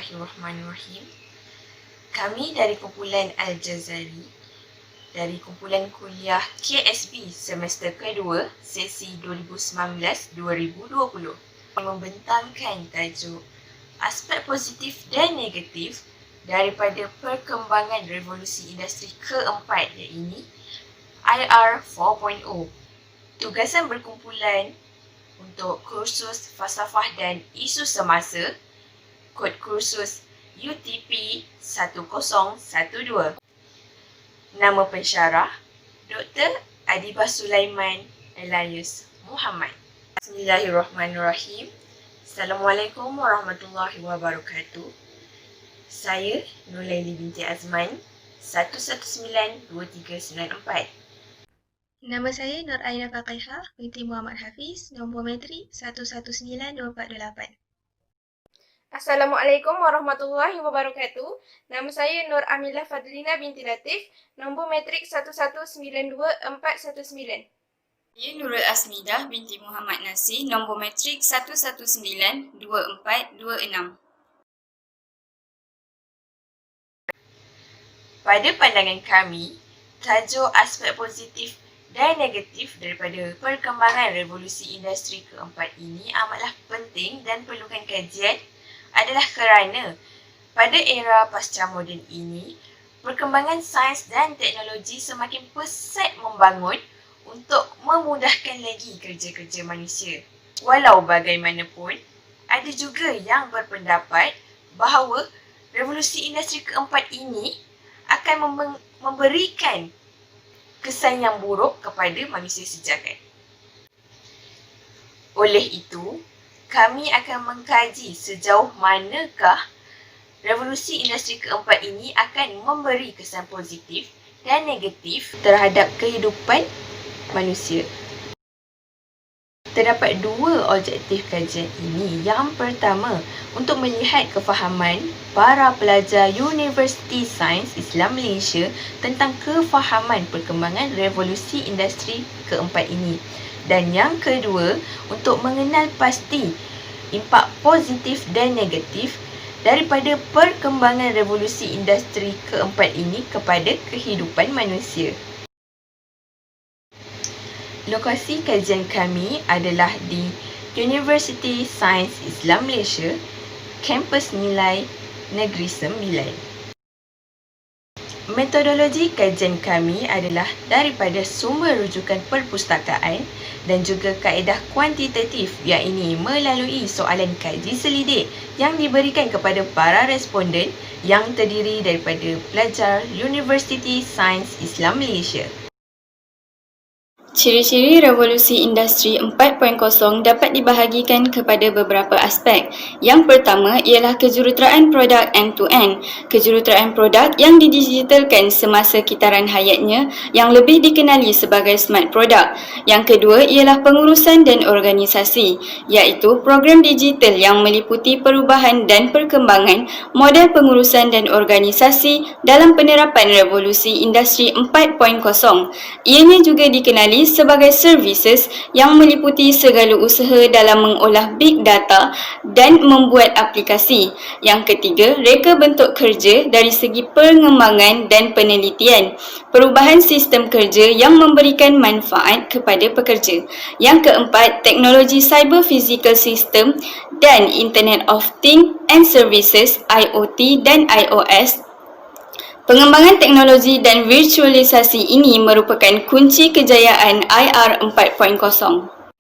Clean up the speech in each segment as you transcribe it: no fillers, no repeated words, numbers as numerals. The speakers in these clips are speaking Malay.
Bismillahirrahmanirrahim. Kami dari kumpulan Al-Jazari, dari kumpulan kuliah KSB semester kedua, sesi 2019-2020, membentangkan tajuk aspek positif dan negatif daripada perkembangan revolusi industri keempat, iaitu IR 4.0. Tugasan berkumpulan untuk kursus falsafah dan isu semasa, kod kursus UTP 1012. Nama pensyarah Dr. Adibah Sulaiman Elias Muhammad. Bismillahirrahmanirrahim. Assalamualaikum warahmatullahi wabarakatuh. Saya Nurlaili binti Azman, 1192394. Nama saya Nur Aina Faqihah binti Muhammad Hafiz, nombor metrik 119248. Assalamualaikum warahmatullahi wabarakatuh. Nama saya Nur Amilah Fadlina binti Latif, nombor metrik 1192419. Saya Nurul Asmidah binti Muhammad Nasir, nombor metrik 1192426. Pada pandangan kami, tajuk aspek positif dan negatif daripada perkembangan revolusi industri keempat ini amatlah penting dan perlukan kajian adalah kerana pada era pasca moden ini, perkembangan sains dan teknologi semakin pesat membangun untuk memudahkan lagi kerja-kerja manusia. Walau bagaimanapun, ada juga yang berpendapat bahawa revolusi industri keempat ini akan memberikan kesan yang buruk kepada manusia sejagat. Oleh itu, kami akan mengkaji sejauh manakah revolusi industri keempat ini akan memberi kesan positif dan negatif terhadap kehidupan manusia. Terdapat dua objektif kajian ini. Yang pertama, untuk melihat kefahaman para pelajar Universiti Sains Islam Malaysia tentang kefahaman perkembangan revolusi industri keempat ini. Dan yang kedua, untuk mengenal pasti impak positif dan negatif daripada perkembangan revolusi industri keempat ini kepada kehidupan manusia. Lokasi kajian kami adalah di Universiti Sains Islam Malaysia, Kampus Nilai Negeri Sembilan. Metodologi kajian kami adalah daripada sumber rujukan perpustakaan dan juga kaedah kuantitatif, iaitu melalui soalan kaji selidik yang diberikan kepada para responden yang terdiri daripada pelajar Universiti Sains Islam Malaysia. Ciri-ciri revolusi industri 4.0 dapat dibahagikan kepada beberapa aspek. Yang pertama ialah kejuruteraan produk end-to-end. Kejuruteraan produk yang didigitalkan semasa kitaran hayatnya yang lebih dikenali sebagai smart product. Yang kedua ialah pengurusan dan organisasi, iaitu program digital yang meliputi perubahan dan perkembangan model pengurusan dan organisasi dalam penerapan revolusi industri 4.0. Ianya juga dikenali sebagai services yang meliputi segala usaha dalam mengolah big data dan membuat aplikasi. Yang ketiga, reka bentuk kerja dari segi pengembangan dan penelitian, perubahan sistem kerja yang memberikan manfaat kepada pekerja. Yang keempat, teknologi cyber physical system dan Internet of Things and Services IoT dan iOS. Pengembangan teknologi dan virtualisasi ini merupakan kunci kejayaan IR 4.0.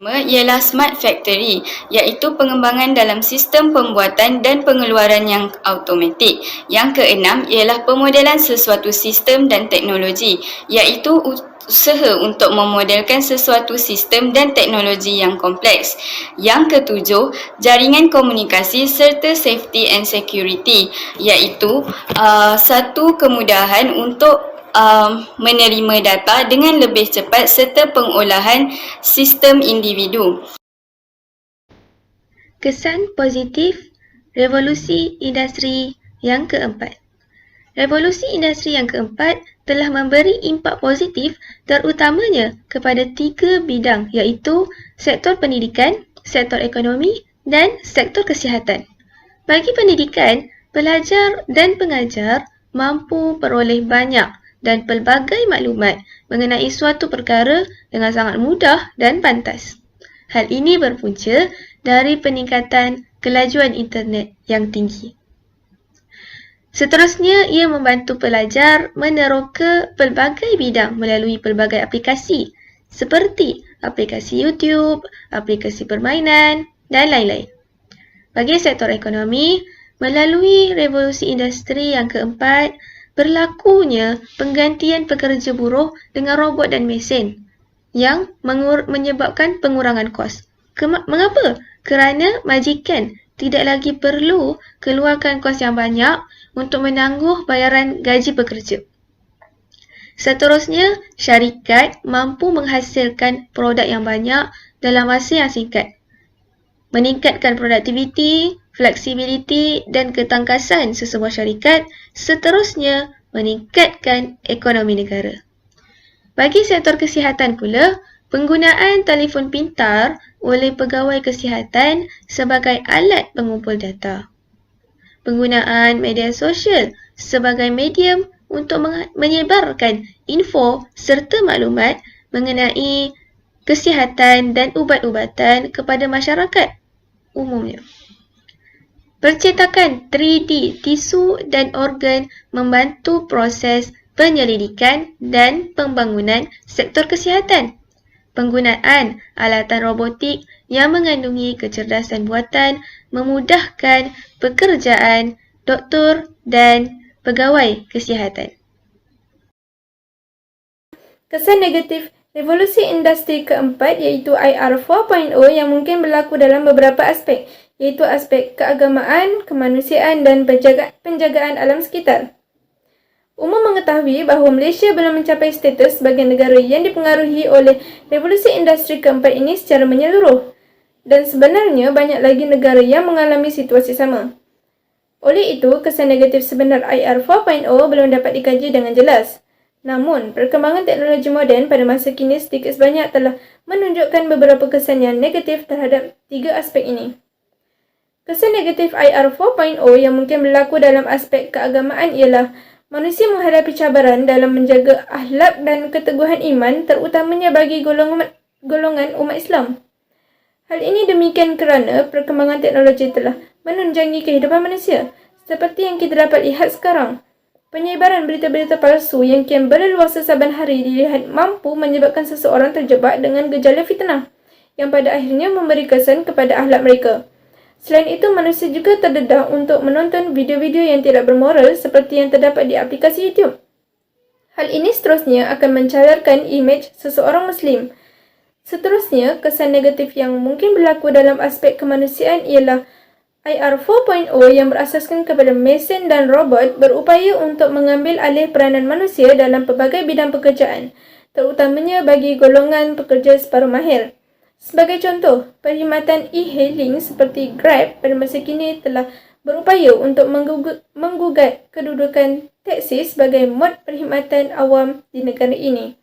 Ialah Smart Factory, iaitu pengembangan dalam sistem pembuatan dan pengeluaran yang automatik. Yang keenam ialah pemodelan sesuatu sistem dan teknologi, iaitu usaha untuk memodelkan sesuatu sistem dan teknologi yang kompleks. Yang ketujuh, jaringan komunikasi serta safety and security, iaitu satu kemudahan untuk menerima data dengan lebih cepat serta pengolahan sistem individu. Kesan positif revolusi industri yang keempat. Revolusi industri yang keempat telah memberi impak positif terutamanya kepada 3 bidang, iaitu sektor pendidikan, sektor ekonomi dan sektor kesihatan. Bagi pendidikan, Pelajar dan pengajar mampu peroleh banyak dan pelbagai maklumat mengenai suatu perkara dengan sangat mudah dan pantas. Hal ini berpunca dari peningkatan kelajuan internet yang tinggi. Seterusnya, ia membantu pelajar meneroka pelbagai bidang melalui pelbagai aplikasi seperti aplikasi YouTube, aplikasi permainan dan lain-lain. Bagi sektor ekonomi, melalui revolusi industri yang keempat, berlakunya penggantian pekerja buruh dengan robot dan mesin yang menyebabkan pengurangan kos. Mengapa? Kerana majikan tidak lagi perlu keluarkan kos yang banyak untuk menangguh bayaran gaji pekerja. Seterusnya, syarikat mampu menghasilkan produk yang banyak dalam masa yang singkat, meningkatkan produktiviti, fleksibiliti dan ketangkasan sesebuah syarikat, seterusnya meningkatkan ekonomi negara. Bagi sektor kesihatan pula, penggunaan telefon pintar oleh pegawai kesihatan sebagai alat pengumpul data. Penggunaan media sosial sebagai medium untuk menyebarkan info serta maklumat mengenai kesihatan dan ubat-ubatan kepada masyarakat umumnya. Percetakan 3D tisu dan organ membantu proses penyelidikan dan pembangunan sektor kesihatan. Penggunaan alatan robotik yang mengandungi kecerdasan buatan memudahkan pekerjaan doktor dan pegawai kesihatan. Kesan negatif revolusi industri keempat iaitu IR 4.0 yang mungkin berlaku dalam beberapa aspek, iaitu aspek keagamaan, kemanusiaan dan penjagaan alam sekitar. Umum mengetahui bahawa Malaysia belum mencapai status sebagai negara yang dipengaruhi oleh revolusi industri keempat ini secara menyeluruh. Dan sebenarnya banyak lagi negara yang mengalami situasi sama. Oleh itu, kesan negatif sebenar IR 4.0 belum dapat dikaji dengan jelas. Namun, perkembangan teknologi moden pada masa kini sedikit sebanyak telah menunjukkan beberapa kesan yang negatif terhadap tiga aspek ini. Kesan negatif IR 4.0 yang mungkin berlaku dalam aspek keagamaan ialah manusia menghadapi cabaran dalam menjaga akhlak dan keteguhan iman, terutamanya bagi golongan umat Islam. Hal ini demikian kerana perkembangan teknologi telah menunjangi kehidupan manusia. Seperti yang kita dapat lihat sekarang, penyebaran berita-berita palsu yang kian berleluasa saban hari dilihat mampu menyebabkan seseorang terjebak dengan gejala fitnah, yang pada akhirnya memberi kesan kepada akhlak mereka. Selain itu, manusia juga terdedah untuk menonton video-video yang tidak bermoral seperti yang terdapat di aplikasi YouTube. Hal ini seterusnya akan mencalarkan imej seseorang Muslim. Seterusnya, kesan negatif yang mungkin berlaku dalam aspek kemanusiaan ialah IR 4.0 yang berasaskan kepada mesin dan robot berupaya untuk mengambil alih peranan manusia dalam pelbagai bidang pekerjaan, terutamanya bagi golongan pekerja separuh mahir. Sebagai contoh, perkhidmatan e-hailing seperti Grab pada masa kini telah berupaya untuk menggugat kedudukan teksi sebagai mod perkhidmatan awam di negara ini.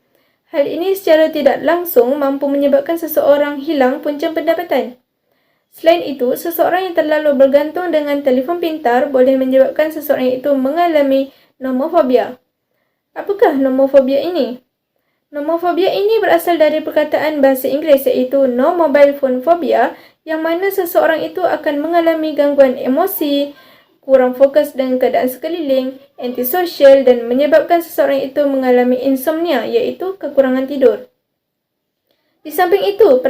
Hal ini secara tidak langsung mampu menyebabkan seseorang hilang punca pendapatan. Selain itu, seseorang yang terlalu bergantung dengan telefon pintar boleh menyebabkan seseorang itu mengalami nomofobia. Apakah nomofobia ini? Nomofobia ini berasal dari perkataan bahasa Inggeris iaitu no mobile phone phobia, yang mana seseorang itu akan mengalami gangguan emosi, kurang fokus dengan keadaan sekeliling, antisosial dan menyebabkan seseorang itu mengalami insomnia iaitu kekurangan tidur. Di samping itu,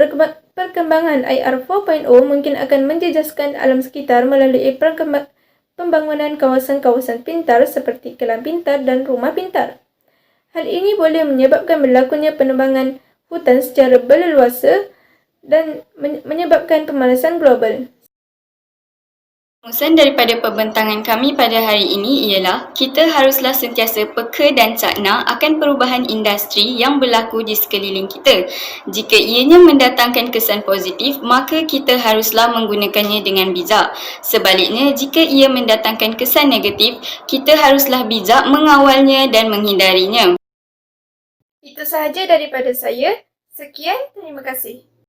perkembangan IR 4.0 mungkin akan menjejaskan alam sekitar melalui pembangunan kawasan-kawasan pintar seperti kelam pintar dan rumah pintar. Hal ini boleh menyebabkan berlakunya penebangan hutan secara berleluasa dan menyebabkan pemanasan global. Rumusan daripada pembentangan kami pada hari ini ialah kita haruslah sentiasa peka dan cakna akan perubahan industri yang berlaku di sekeliling kita. Jika ianya mendatangkan kesan positif, maka kita haruslah menggunakannya dengan bijak. Sebaliknya, jika ia mendatangkan kesan negatif, kita haruslah bijak mengawalnya dan menghindarinya. Itu sahaja daripada saya. Sekian, terima kasih.